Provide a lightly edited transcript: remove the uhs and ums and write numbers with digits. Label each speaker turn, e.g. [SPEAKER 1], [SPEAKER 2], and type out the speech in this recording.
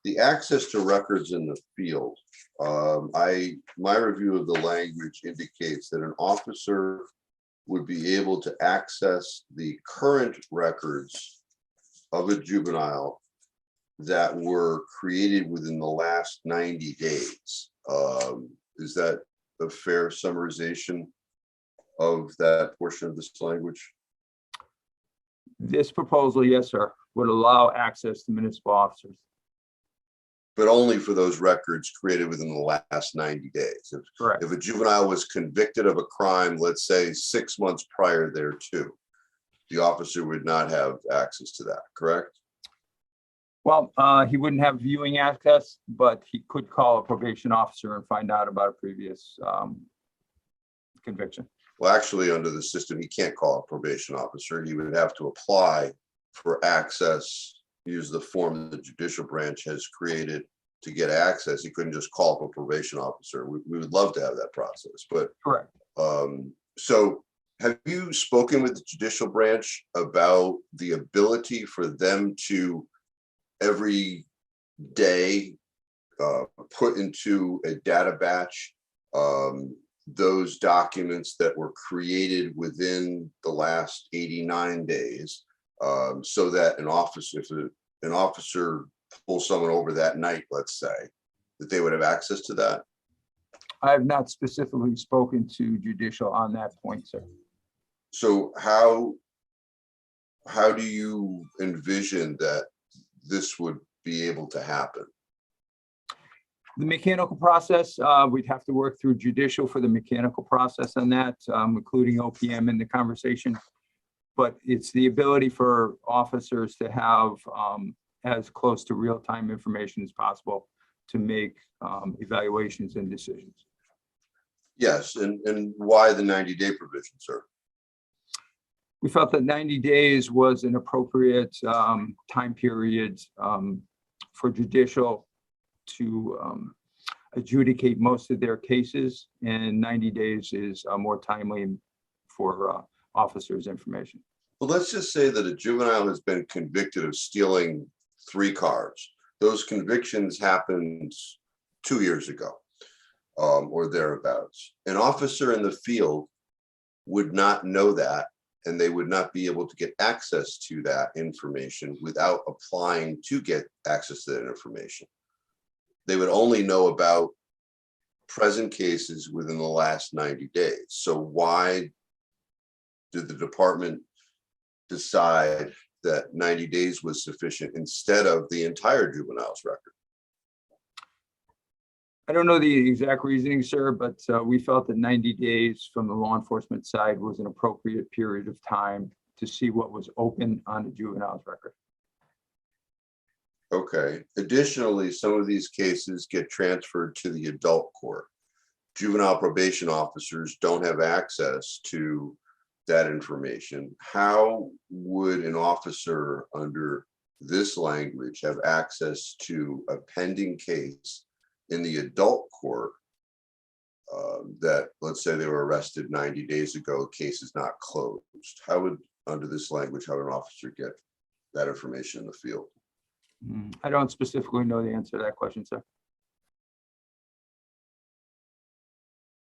[SPEAKER 1] the access to records in the field. My review of the language indicates that an officer would be able to access the current records of a juvenile that were created within the last 90 days. Is that a fair summarization of that portion of this language?
[SPEAKER 2] This proposal, yes, sir, would allow access to municipal officers.
[SPEAKER 1] But only for those records created within the last 90 days.
[SPEAKER 2] Correct.
[SPEAKER 1] If a juvenile was convicted of a crime, let's say 6 months prior thereto, the officer would not have access to that, correct?
[SPEAKER 2] Well, he wouldn't have viewing access, but he could call a probation officer and find out about a previous conviction.
[SPEAKER 1] Well, actually, under the system, he can't call a probation officer. He would have to apply for access, use the form the judicial branch has created to get access. He couldn't just call up a probation officer. We would love to have that process, but
[SPEAKER 2] correct.
[SPEAKER 1] So have you spoken with the judicial branch about the ability for them to every day put into a data batch those documents that were created within the last 89 days, so that an officer, if an officer pulls someone over that night, let's say, that they would have access to that?
[SPEAKER 2] I have not specifically spoken to judicial on that point, sir.
[SPEAKER 1] So how do you envision that this would be able to happen?
[SPEAKER 2] The mechanical process, we'd have to work through judicial for the mechanical process on that, including OPM in the conversation. But it's the ability for officers to have as close to real-time information as possible to make evaluations and decisions.
[SPEAKER 1] Yes, and why the 90-day provision, sir?
[SPEAKER 2] We felt that 90 days was an appropriate time period for judicial to adjudicate most of their cases, and 90 days is more timely for officers' information.
[SPEAKER 1] Well, let's just say that a juvenile has been convicted of stealing 3 cars. Those convictions happened 2 years ago or thereabouts. An officer in the field would not know that, and they would not be able to get access to that information without applying to get access to that information. They would only know about present cases within the last 90 days. So why did the department decide that 90 days was sufficient instead of the entire juvenile's record?
[SPEAKER 2] I don't know the exact reasoning, sir, but we felt that 90 days from the law enforcement side was an appropriate period of time to see what was open on the juvenile's record.
[SPEAKER 1] Okay. Additionally, some of these cases get transferred to the adult court. Juvenile probation officers don't have access to that information. How would an officer under this language have access to a pending case in the adult court that, let's say, they were arrested 90 days ago, case is not closed? How would, under this language, how would an officer get that information in the field?
[SPEAKER 2] I don't specifically know the answer to that question, sir.